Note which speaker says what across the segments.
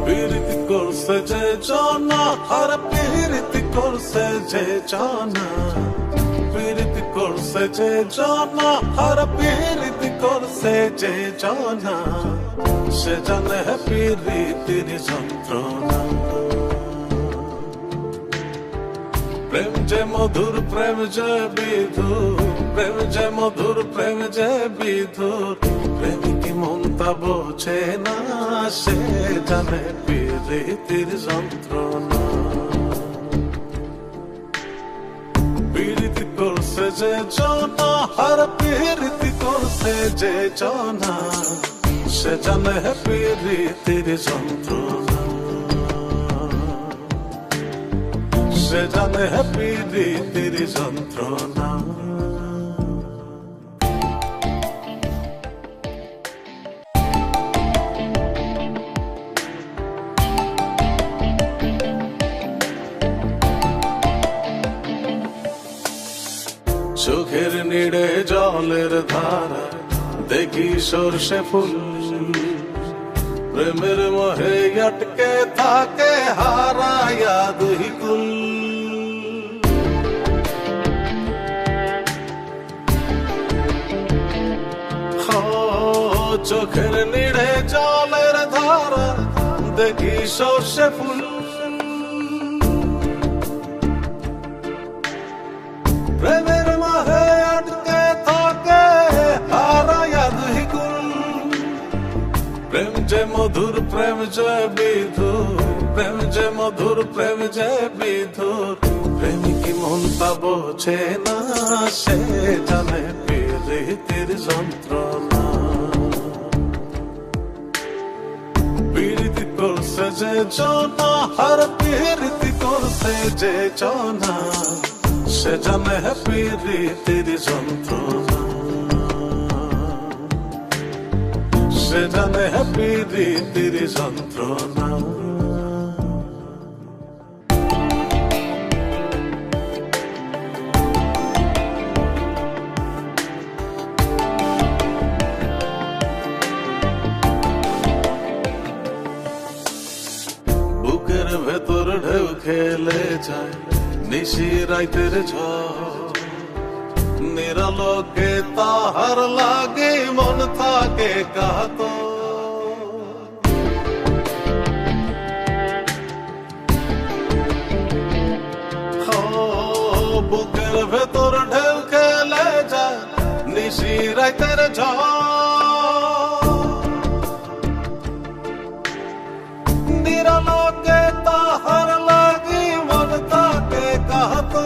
Speaker 1: পীড়িতি করছে যে জানা, আর পীড়িতি করছে যে জানা, পীড়িতি করছে যে জানা, আর পীড়িতি করছে যে জানা, সে জানে পীড়িতির যন্ত্রণা। প্রেম যে মধুর, প্রেম যে বিধুর, প্রেম যে মধুর, প্রেম যে বিধুর, প্রেমিকি মনটা বোঝে না, সে জানে পীড়িতির যন্ত্রণা। পীড়িতি করছে যে জানা, আর পীড়িতি করছে যে জানা, সে জানে পীড়িতির যন্ত্রণা, সে জানে পীড়িতির যন্ত্রণা। চোখের নিড়ে জলের ধারা দেখি সর্ষে ফুল, প্রেমের মোহে আটকে থাকে হারায়া দুই কুল। চোখের নিড়ে জলের ধারা দেখি সর্ষে ফুল, প্রেমের মোহে আটকে থাকে হারায়া দুই কুল। প্রেম যে মধুর, প্রেম যে বিধুর, প্রেম যে মধুর, প্রেম যে বিধুর, প্রেমিকি মনটা বোঝে না, সে জানে পীড়িতির যন্ত্রণা। পীড়িতি করছে যে জানা, আর পীড়িতি করছে যে জানা, সে জানে পীড়িতির যন্ত্রণা, সে জানে পীড়িতির যন্ত্রণা। বুকের ভেতর ঢেউ খেলে যায় নিশি রাইতের ঝড়, নিরালোকে তাহার লাগে মন থাকে কাহাতো। বুকের ভেতর ঢেউ খেলে যায় নিশি রাইতের ঝড়, নিরালোকে তাহার লাগে মন থাকে কাহাতো।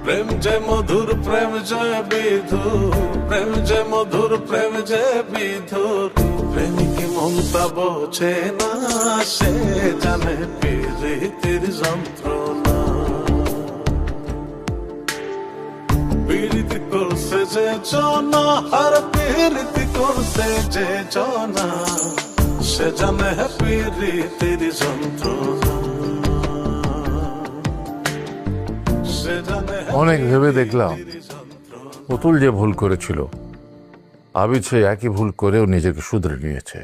Speaker 1: প্রেম যে মধুর, প্রেম যে বিধুর, প্রেম যে মধুর, প্রেম যে বিধুর, প্রেমিকি মনটা বোঝে না, সে জানে পীড়িতির যন্ত্রণা। পীড়িতি করছে যে জানা, আর পীড়িতি করছে যে জানা, সে জানে পীড়িতির যন্ত্রণা।
Speaker 2: অনেক ভেবে দেখলাম পুতুল যে ভুল করেছিল, আবিদ সে একই ভুল করেও নিজেকে শুধরে নিয়েছে।